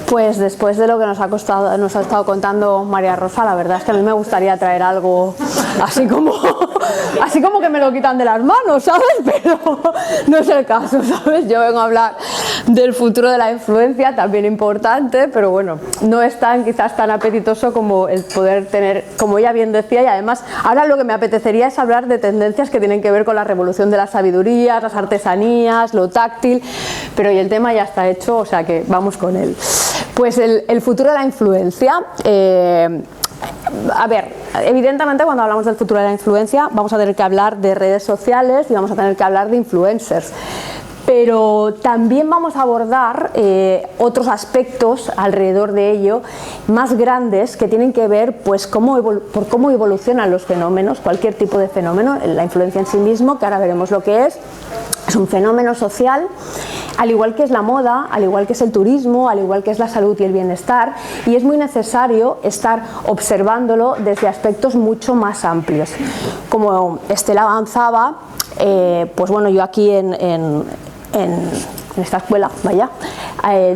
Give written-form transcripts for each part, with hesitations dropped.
Pues después de lo que nos ha estado contando María Rosa, la verdad es que a mí me gustaría traer algo así como que me lo quitan de las manos, ¿sabes? Pero no es el caso, ¿sabes? Yo vengo a hablar del futuro de la influencia, también importante, pero bueno, no es quizás tan apetitoso como el poder tener, como ella bien decía, y además ahora lo que me apetecería es hablar de tendencias que tienen que ver con la revolución de las sabidurías, las artesanías, lo táctil, pero y el tema ya está hecho, o sea que vamos con él. Pues el futuro de la influencia. A ver, evidentemente cuando hablamos del futuro de la influencia vamos a tener que hablar de redes sociales y vamos a tener que hablar de influencers. Pero también vamos a abordar otros aspectos alrededor de ello más grandes que tienen que ver pues por cómo evolucionan los fenómenos, cualquier tipo de fenómeno. La influencia en sí mismo, que ahora veremos lo que es un fenómeno social, al igual que es la moda, al igual que es el turismo, al igual que es la salud y el bienestar, y es muy necesario estar observándolo desde aspectos mucho más amplios. Como Estela avanzaba, pues bueno, yo aquí en esta escuela, vaya,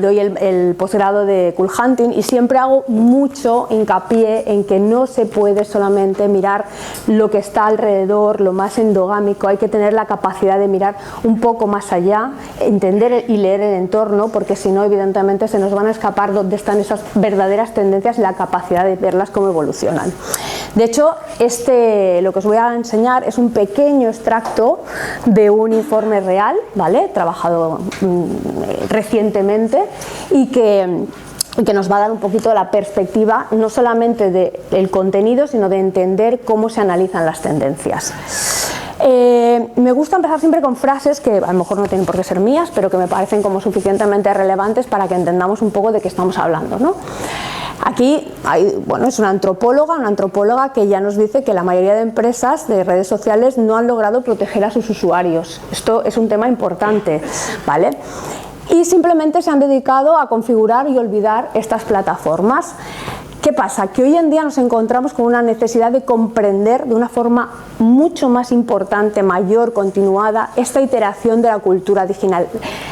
doy el posgrado de Cool Hunting y siempre hago mucho hincapié en que no se puede solamente mirar lo que está alrededor, lo más endogámico, hay que tener la capacidad de mirar un poco más allá, entender y leer el entorno, porque si no, evidentemente se nos van a escapar dónde están esas verdaderas tendencias y la capacidad de verlas cómo evolucionan. De hecho, lo que os voy a enseñar es un pequeño extracto de un informe real, ¿vale? Trabajado recientemente y que nos va a dar un poquito la perspectiva no solamente del contenido, sino de entender cómo se analizan las tendencias. Me gusta empezar siempre con frases que a lo mejor no tienen por qué ser mías, pero que me parecen como suficientemente relevantes para que entendamos un poco de qué estamos hablando, ¿no? Aquí es una antropóloga que ya nos dice que la mayoría de empresas de redes sociales no han logrado proteger a sus usuarios. Esto es un tema importante, ¿vale? Y simplemente se han dedicado a configurar y olvidar estas plataformas. ¿Qué pasa? Que hoy en día nos encontramos con una necesidad de comprender de una forma mucho más importante, mayor, continuada, esta iteración de la cultura digital,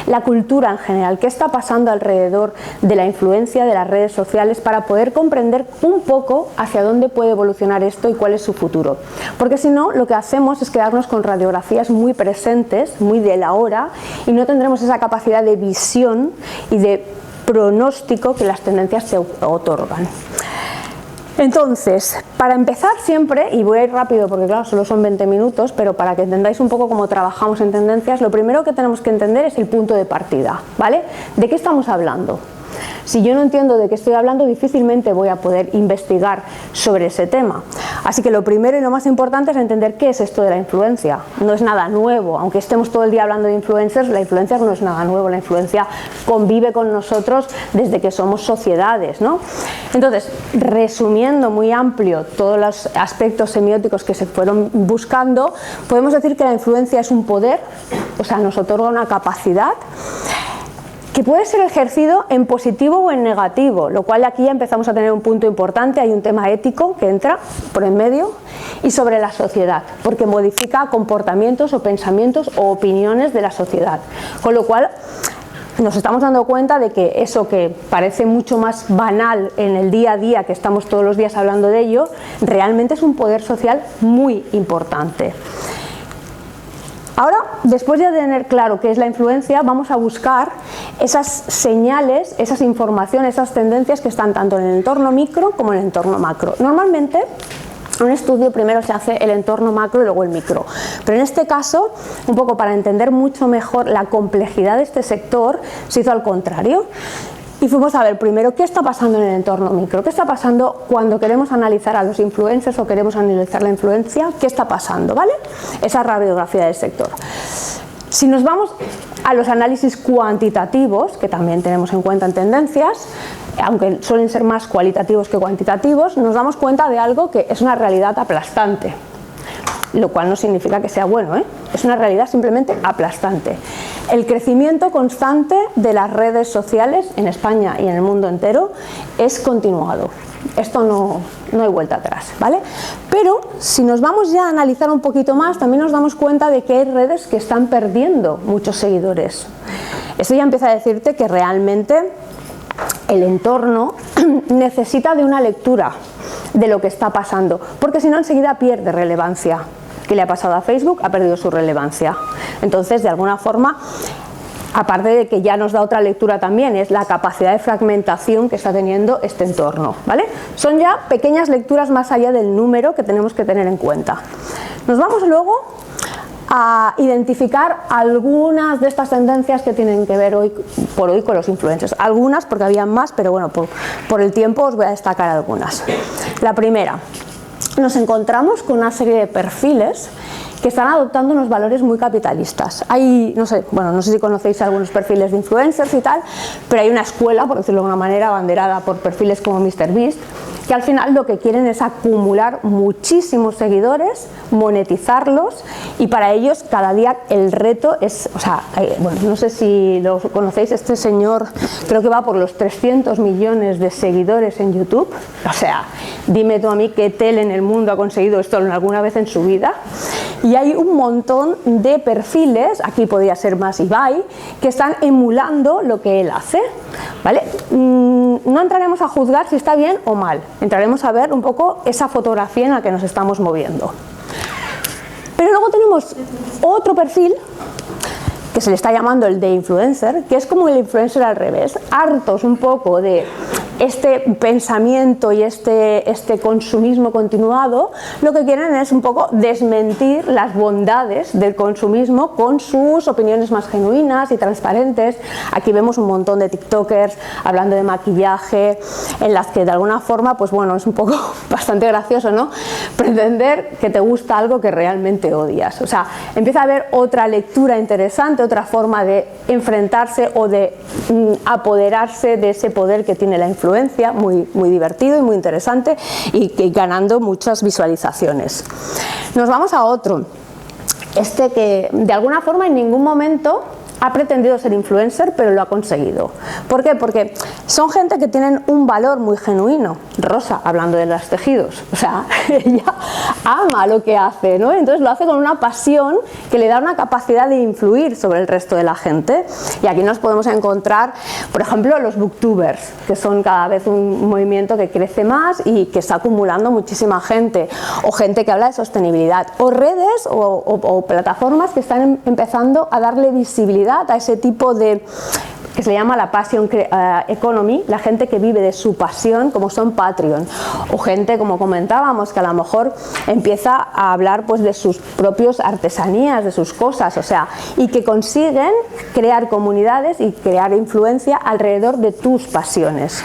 la cultura en general, qué está pasando alrededor de la influencia de las redes sociales para poder comprender un poco hacia dónde puede evolucionar esto y cuál es su futuro. Porque si no, lo que hacemos es quedarnos con radiografías muy presentes, muy de la hora, y no tendremos esa capacidad de visión y de pronóstico que las tendencias se otorgan. Entonces, para empezar siempre, y voy a ir rápido porque claro, solo son 20 minutos, pero para que entendáis un poco cómo trabajamos en tendencias, lo primero que tenemos que entender es el punto de partida, ¿vale? ¿De qué estamos hablando? Si yo no entiendo de qué estoy hablando, difícilmente voy a poder investigar sobre ese tema. Así que lo primero y lo más importante es entender qué es esto de la influencia. No es nada nuevo, aunque estemos todo el día hablando de influencers, la influencia no es nada nuevo, la influencia convive con nosotros desde que somos sociedades, ¿no? Entonces, resumiendo muy amplio todos los aspectos semióticos que se fueron buscando, podemos decir que la influencia es un poder, o sea, nos otorga una capacidad que puede ser ejercido en positivo o en negativo, lo cual aquí ya empezamos a tener un punto importante, hay un tema ético que entra por en medio, y sobre la sociedad, porque modifica comportamientos o pensamientos o opiniones de la sociedad, con lo cual nos estamos dando cuenta de que eso que parece mucho más banal en el día a día, que estamos todos los días hablando de ello, realmente es un poder social muy importante. Ahora, después de tener claro qué es la influencia, vamos a buscar esas señales, esas informaciones, esas tendencias que están tanto en el entorno micro como en el entorno macro. Normalmente, en un estudio primero se hace el entorno macro y luego el micro, pero en este caso, un poco para entender mucho mejor la complejidad de este sector, se hizo al contrario. Y fuimos a ver primero qué está pasando en el entorno micro, qué está pasando cuando queremos analizar a los influencers o queremos analizar la influencia, qué está pasando, ¿vale? Esa radiografía del sector. Si nos vamos a los análisis cuantitativos, que también tenemos en cuenta en tendencias, aunque suelen ser más cualitativos que cuantitativos, nos damos cuenta de algo que es una realidad aplastante, lo cual no significa que sea bueno, ¿eh? Es una realidad simplemente aplastante. El crecimiento constante de las redes sociales en España y en el mundo entero es continuado. Esto no hay vuelta atrás, ¿vale? Pero si nos vamos ya a analizar un poquito más, también nos damos cuenta de que hay redes que están perdiendo muchos seguidores. Esto ya empieza a decirte que realmente el entorno necesita de una lectura de lo que está pasando, porque si no enseguida pierde relevancia. ¿Qué le ha pasado a Facebook? Ha perdido su relevancia. Entonces, de alguna forma, aparte de que ya nos da otra lectura también, es la capacidad de fragmentación que está teniendo este entorno, ¿vale? Son ya pequeñas lecturas más allá del número que tenemos que tener en cuenta. Nos vamos luego a identificar algunas de estas tendencias que tienen que ver hoy por hoy con los influencers. Algunas, porque había más, pero bueno, por el tiempo os voy a destacar algunas. La primera, nos encontramos con una serie de perfiles que están adoptando unos valores muy capitalistas. Hay, no sé si conocéis algunos perfiles de influencers y tal, pero hay una escuela, por decirlo de alguna manera, abanderada por perfiles como MrBeast, que al final lo que quieren es acumular muchísimos seguidores, monetizarlos, y para ellos cada día el reto es, no sé si lo conocéis, este señor creo que va por los 300 millones de seguidores en YouTube. O sea, dime tú a mí qué tele en el mundo ha conseguido esto alguna vez en su vida. Y hay un montón de perfiles, aquí podría ser más Ibai, que están emulando lo que él hace, ¿vale? No entraremos a juzgar si está bien o mal, entraremos a ver un poco esa fotografía en la que nos estamos moviendo. Pero luego tenemos otro perfil que se le está llamando el de influencer, que es como el influencer al revés, hartos un poco de este pensamiento y este consumismo continuado. Lo que quieren es un poco desmentir las bondades del consumismo con sus opiniones más genuinas y transparentes. Aquí vemos un montón de tiktokers hablando de maquillaje, en las que de alguna forma, pues bueno, es un poco bastante gracioso, ¿no? Pretender que te gusta algo que realmente odias. O sea, empieza a haber otra lectura interesante, otra forma de enfrentarse o de apoderarse de ese poder que tiene la influencia, muy divertido y muy interesante, y ganando muchas visualizaciones. Nos vamos a otro, que de alguna forma en ningún momento ha pretendido ser influencer, pero lo ha conseguido. ¿Por qué? Porque son gente que tienen un valor muy genuino. Rosa, hablando de los tejidos, o sea, ella ama lo que hace, ¿no? Entonces lo hace con una pasión que le da una capacidad de influir sobre el resto de la gente. Y aquí nos podemos encontrar, por ejemplo, los booktubers, que son cada vez un movimiento que crece más y que está acumulando muchísima gente, o gente que habla de sostenibilidad, o redes o plataformas que están empezando a darle visibilidad a ese tipo de, que se llama la passion economy, la gente que vive de su pasión, como son Patreon, o gente, como comentábamos, que a lo mejor empieza a hablar pues de sus propios artesanías, de sus cosas, o sea, y que consiguen crear comunidades y crear influencia alrededor de tus pasiones.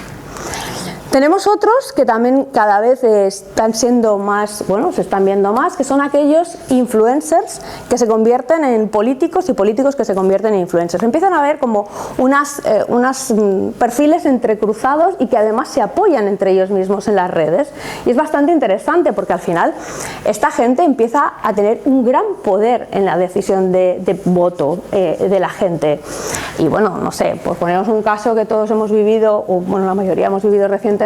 Tenemos otros que también cada vez están siendo más, se están viendo más, que son aquellos influencers que se convierten en políticos y políticos que se convierten en influencers. Empiezan a ver como unos perfiles entrecruzados y que además se apoyan entre ellos mismos en las redes. Y es bastante interesante porque al final esta gente empieza a tener un gran poder en la decisión de voto de la gente. Y bueno, no sé, por ponernos un caso que todos hemos vivido, o bueno, la mayoría hemos vivido recientemente,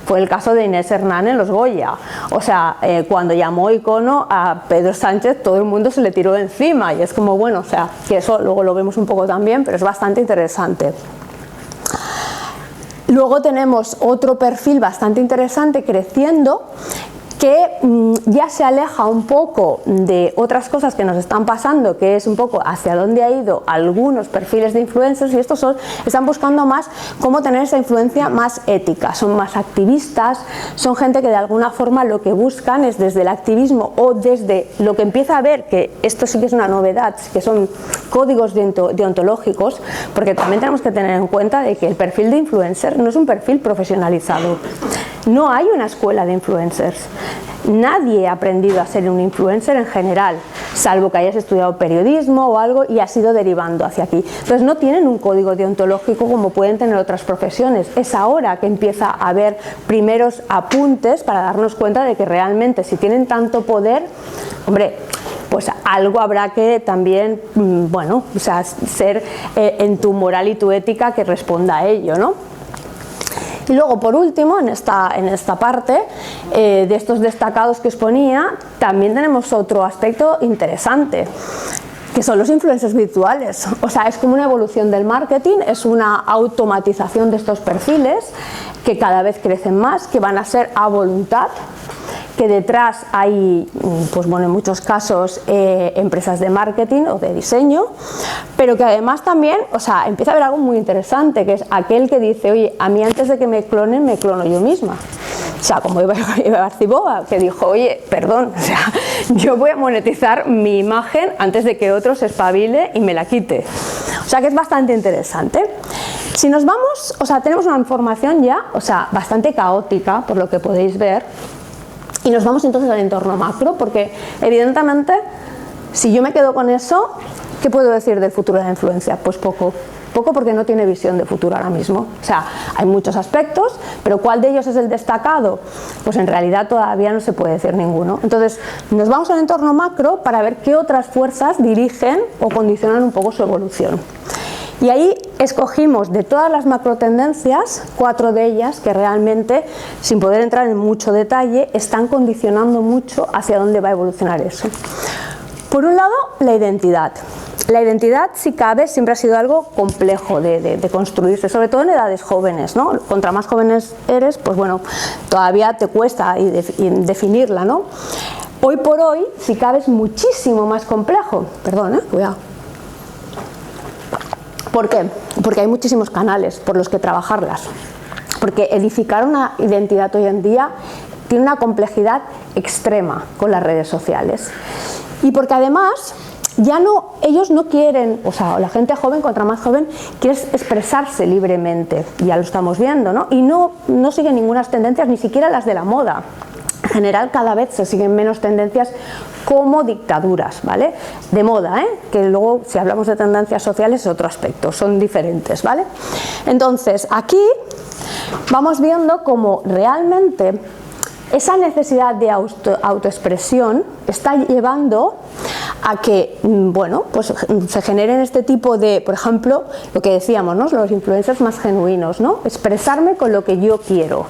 fue el caso de Inés Hernán en los Goya. O sea, cuando llamó icono a Pedro Sánchez, todo el mundo se le tiró encima, y es como, bueno, o sea, que eso luego lo vemos un poco también, pero es bastante interesante. Luego tenemos otro perfil bastante interesante creciendo, que ya se aleja un poco de otras cosas que nos están pasando, que es un poco hacia dónde ha ido algunos perfiles de influencers, y estos están buscando más cómo tener esa influencia más ética, son más activistas, son gente que de alguna forma lo que buscan es desde el activismo o desde lo que empieza a ver, que esto sí que es una novedad, que son códigos deontológicos, porque también tenemos que tener en cuenta de que el perfil de influencer no es un perfil profesionalizado. No hay una escuela de influencers. Nadie ha aprendido a ser un influencer en general, salvo que hayas estudiado periodismo o algo y has ido derivando hacia aquí. Entonces no tienen un código deontológico como pueden tener otras profesiones. Es ahora que empieza a haber primeros apuntes para darnos cuenta de que realmente si tienen tanto poder, hombre, pues algo habrá que también, ser en tu moral y tu ética que responda a ello, ¿no? Y luego, por último, en esta parte de estos destacados que os ponía, también tenemos otro aspecto interesante. que son los influencers virtuales. O sea, es como una evolución del marketing, es una automatización de estos perfiles que cada vez crecen más, que van a ser a voluntad, que detrás hay, pues bueno, en muchos casos empresas de marketing o de diseño, pero que además también, o sea, empieza a haber algo muy interesante, que es aquel que dice, oye, a mí antes de que me clonen, me clono yo misma. O sea, como Eva Arciboga, que dijo, oye, perdón, o sea, yo voy a monetizar mi imagen antes de que otro se espabile y me la quite. O sea, que es bastante interesante. Si nos vamos, o sea, tenemos una información ya, o sea, bastante caótica, por lo que podéis ver, y nos vamos entonces al entorno macro, porque evidentemente, si yo me quedo con eso, ¿qué puedo decir del futuro de la influencia? Pues poco. Poco porque no tiene visión de futuro ahora mismo. O sea, hay muchos aspectos, pero ¿cuál de ellos es el destacado? Pues en realidad todavía no se puede decir ninguno. Entonces, nos vamos al entorno macro para ver qué otras fuerzas dirigen o condicionan un poco su evolución. Y ahí escogimos de todas las macro tendencias, 4 de ellas que realmente, sin poder entrar en mucho detalle, están condicionando mucho hacia dónde va a evolucionar eso. Por un lado, la identidad. La identidad, si cabe, siempre ha sido algo complejo de construirse, sobre todo en edades jóvenes, ¿no? Contra más jóvenes eres, pues bueno, todavía te cuesta definirla, ¿no? Hoy por hoy, si cabe, es muchísimo más complejo. Perdón, cuidado. ¿Por qué? Porque hay muchísimos canales por los que trabajarlas. Porque edificar una identidad hoy en día tiene una complejidad extrema con las redes sociales. Y porque además ya no, ellos no quieren, o sea, la gente joven, contra más joven, quiere expresarse libremente, ya lo estamos viendo, ¿no? Y no siguen ninguna tendencias, ni siquiera las de la moda. En general, cada vez se siguen menos tendencias como dictaduras, ¿vale? De moda, que luego, si hablamos de tendencias sociales, es otro aspecto, son diferentes, ¿vale? Entonces, aquí vamos viendo cómo realmente esa necesidad de autoexpresión está llevando a que, bueno, pues se generen este tipo de, por ejemplo, lo que decíamos, ¿no? Los influencers más genuinos, ¿no? Expresarme con lo que yo quiero.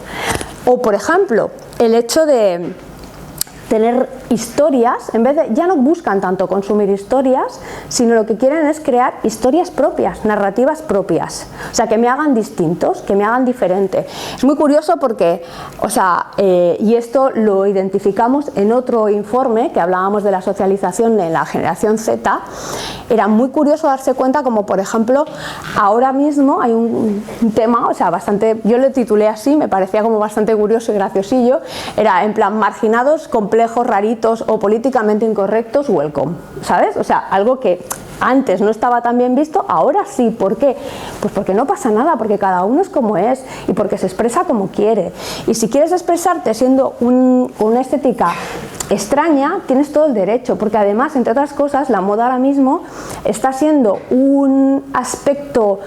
O, por ejemplo, el hecho de tener historias, en vez de, ya no buscan tanto consumir historias, sino lo que quieren es crear historias propias, narrativas propias, o sea, que me hagan distintos, que me hagan diferente. Es muy curioso porque, o sea, y esto lo identificamos en otro informe que hablábamos de la socialización en la generación Z. Era muy curioso darse cuenta como, por ejemplo, ahora mismo hay un tema, o sea, bastante, yo lo titulé así, me parecía como bastante curioso y graciosillo, era en plan marginados, complejos, raritos o políticamente incorrectos, welcome, ¿sabes? O sea, algo que antes no estaba tan bien visto, ahora sí. ¿Por qué? Pues porque no pasa nada, porque cada uno es como es y porque se expresa como quiere. Y si quieres expresarte siendo con una estética extraña, tienes todo el derecho, porque además, entre otras cosas, la moda ahora mismo está siendo un aspecto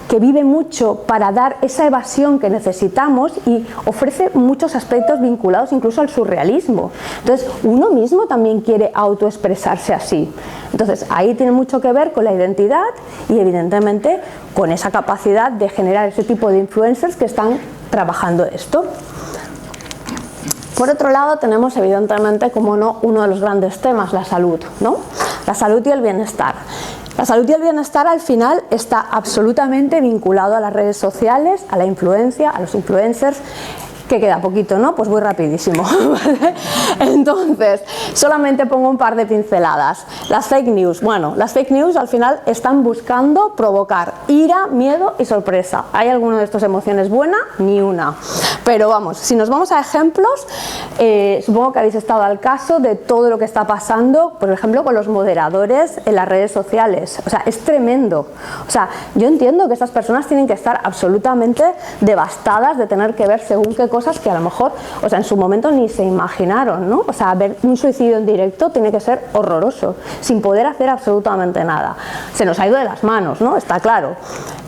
que vive mucho para dar esa evasión que necesitamos y ofrece muchos aspectos vinculados incluso al surrealismo. Entonces, uno mismo también quiere autoexpresarse así. Entonces, ahí tiene mucho que ver con la identidad y, evidentemente, con esa capacidad de generar ese tipo de influencers que están trabajando esto. Por otro lado, tenemos, evidentemente, como no, uno de los grandes temas, la salud, ¿no? La salud y el bienestar. La salud y el bienestar al final está absolutamente vinculado a las redes sociales, a la influencia, a los influencers, que queda poquito, ¿no? Pues voy rapidísimo, ¿vale? Entonces, solamente pongo un par de pinceladas. Las fake news, bueno, las fake news al final están buscando provocar ira, miedo y sorpresa. ¿Hay alguna de estas emociones buena? Ni una. Pero vamos, si nos vamos a ejemplos, supongo que habéis estado al caso de todo lo que está pasando, por ejemplo, con los moderadores en las redes sociales. O sea, es tremendo. O sea, yo entiendo que estas personas tienen que estar absolutamente devastadas de tener que ver según qué cosas que a lo mejor, o sea, en su momento ni se imaginaron, ¿no? O sea, ver un suicidio en directo tiene que ser horroroso, sin poder hacer absolutamente nada. Se nos ha ido de las manos, ¿no? Está claro.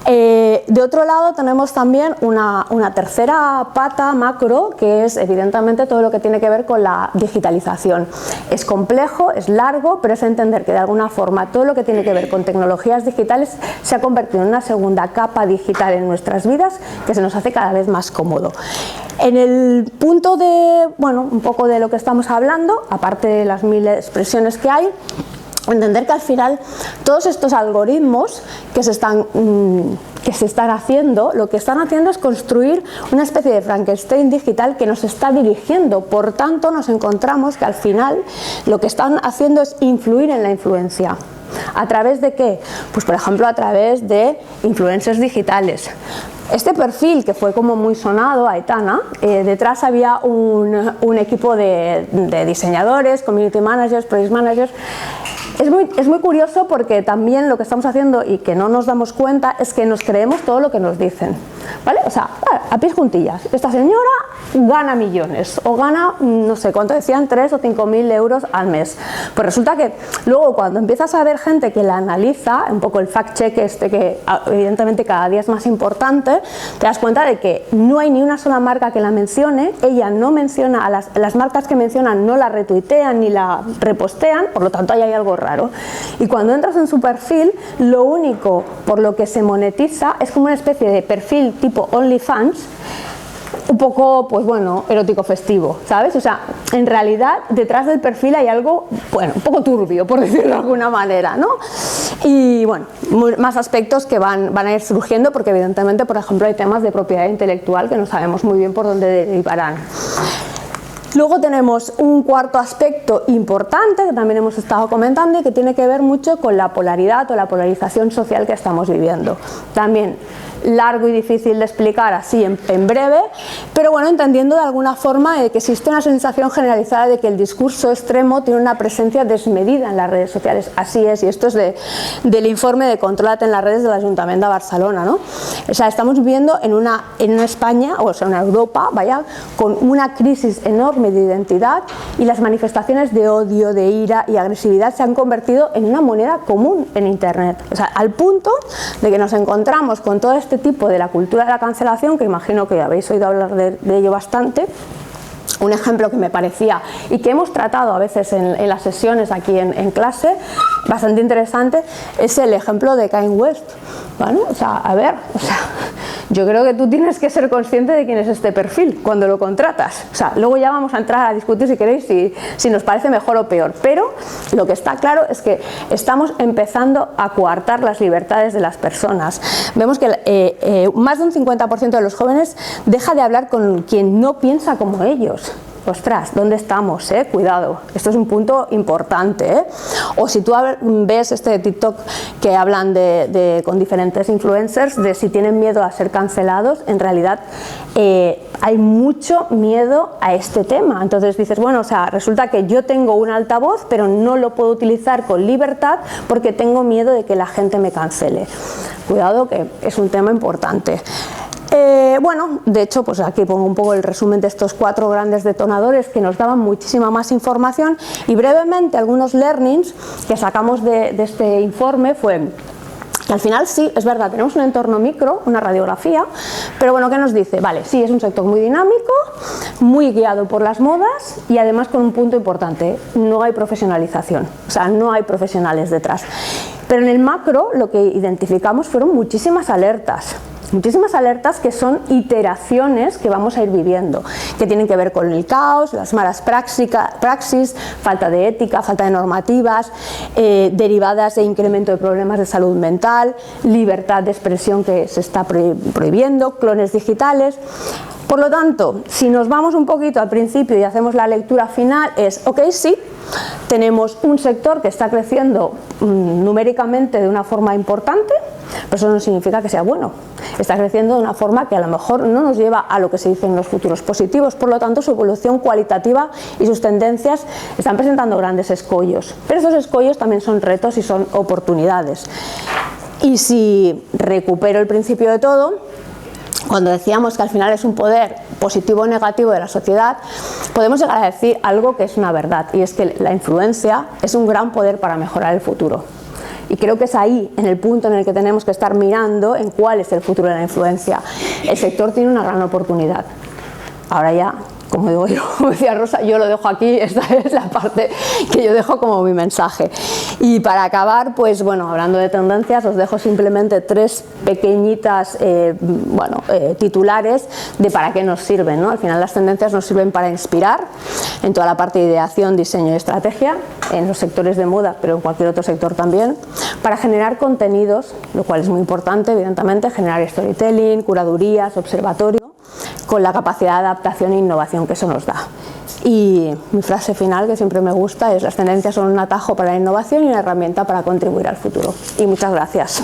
De otro lado tenemos también una tercera pata macro, que es evidentemente todo lo que tiene que ver con la digitalización. Es complejo, es largo, pero es entender que de alguna forma todo lo que tiene que ver con tecnologías digitales se ha convertido en una segunda capa digital en nuestras vidas que se nos hace cada vez más cómodo. En el punto de, bueno, un poco de lo que estamos hablando, aparte de las 1000 expresiones que hay, entender que al final todos estos algoritmos que se están haciendo, lo que están haciendo es construir una especie de Frankenstein digital que nos está dirigiendo. Por tanto, nos encontramos que al final lo que están haciendo es influir en la influencia. ¿A través de qué? Pues por ejemplo a través de influencers digitales. Este perfil que fue como muy sonado, Aitana, detrás había un equipo de diseñadores, community managers, project managers. Es muy curioso porque también lo que estamos haciendo y que no nos damos cuenta es que nos creemos todo lo que nos dicen, ¿vale? O sea, a pies juntillas, esta señora gana millones o gana, no sé cuánto decían, 3 o 5.000 euros al mes. Pues resulta que luego cuando empiezas a ver gente que la analiza, un poco el fact-check que evidentemente cada día es más importante, te das cuenta de que no hay ni una sola marca que la mencione, ella no menciona, a las marcas que mencionan no la retuitean ni la repostean, por lo tanto ahí hay algo raro. Y cuando entras en su perfil, lo único por lo que se monetiza es como una especie de perfil tipo OnlyFans, un poco, pues bueno, erótico festivo, ¿sabes? O sea, en realidad detrás del perfil hay algo, bueno, un poco turbio, por decirlo de alguna manera, ¿no? Y bueno, más aspectos que van a ir surgiendo porque evidentemente, por ejemplo, hay temas de propiedad intelectual que no sabemos muy bien por dónde derivarán. Luego tenemos un cuarto aspecto importante que también hemos estado comentando y que tiene que ver mucho con la polaridad o la polarización social que estamos viviendo. También largo y difícil de explicar así en breve, pero bueno, entendiendo de alguna forma que existe una sensación generalizada de que el discurso extremo tiene una presencia desmedida en las redes sociales. Así es, y esto es del informe de Controla't en las redes del Ayuntamiento de Barcelona, ¿no? O sea, estamos viviendo en una España, o sea, una Europa, vaya, con una crisis enorme de identidad y las manifestaciones de odio, de ira y agresividad se han convertido en una moneda común en Internet. O sea, al punto de que nos encontramos con todo este tipo de la cultura de la cancelación, que imagino que habéis oído hablar de ello bastante. Un ejemplo que me parecía y que hemos tratado a veces en las sesiones aquí en clase, bastante interesante, es el ejemplo de Kanye West, ¿vale? O sea, a ver, yo creo que tú tienes que ser consciente de quién es este perfil cuando lo contratas. O sea, luego ya vamos a entrar a discutir si queréis si nos parece mejor o peor, pero lo que está claro es que estamos empezando a coartar las libertades de las personas. Vemos que más de un 50% de los jóvenes deja de hablar con quien no piensa como ellos. Ostras, ¿dónde estamos? Cuidado, esto es un punto importante. O si tú ves este TikTok que hablan con diferentes influencers de si tienen miedo a ser cancelados, en realidad hay mucho miedo a este tema. Entonces dices, bueno, o sea, resulta que yo tengo un altavoz, pero no lo puedo utilizar con libertad porque tengo miedo de que la gente me cancele. Cuidado, que es un tema importante. Bueno, de hecho, pues aquí pongo un poco el resumen de estos 4 grandes detonadores que nos daban muchísima más información y brevemente algunos learnings que sacamos de este informe fue que al final sí, es verdad, tenemos un entorno micro, una radiografía, pero bueno, ¿qué nos dice? Vale, sí, es un sector muy dinámico, muy guiado por las modas y además con un punto importante, no hay profesionalización, o sea, no hay profesionales detrás. Pero en el macro lo que identificamos fueron muchísimas alertas que son iteraciones que vamos a ir viviendo, que tienen que ver con el caos, las malas praxis, falta de ética, falta de normativas, derivadas de incremento de problemas de salud mental, libertad de expresión que se está prohibiendo, clones digitales. Por lo tanto, si nos vamos un poquito al principio y hacemos la lectura final, es, ok, sí, tenemos un sector que está creciendo numéricamente de una forma importante, pero eso no significa que sea bueno. Está creciendo de una forma que a lo mejor no nos lleva a lo que se dice en los futuros positivos, por lo tanto su evolución cualitativa y sus tendencias están presentando grandes escollos, pero esos escollos también son retos y son oportunidades. Y si recupero el principio de todo, cuando decíamos que al final es un poder positivo o negativo de la sociedad, podemos llegar a decir algo que es una verdad, y es que la influencia es un gran poder para mejorar el futuro. Y creo que es ahí, en el punto en el que tenemos que estar mirando en cuál es el futuro de la influencia. El sector tiene una gran oportunidad. Ahora ya, como digo yo, como decía Rosa, yo lo dejo aquí, esta es la parte que yo dejo como mi mensaje. Y para acabar, pues bueno, hablando de tendencias, os dejo simplemente 3 pequeñitas titulares de para qué nos sirven, ¿no? Al final las tendencias nos sirven para inspirar en toda la parte de ideación, diseño y estrategia, en los sectores de moda, pero en cualquier otro sector también, para generar contenidos, lo cual es muy importante, evidentemente, generar storytelling, curadurías, observatorio, con la capacidad de adaptación e innovación que eso nos da. Y mi frase final, que siempre me gusta, es: las tendencias son un atajo para la innovación y una herramienta para contribuir al futuro. Y muchas gracias.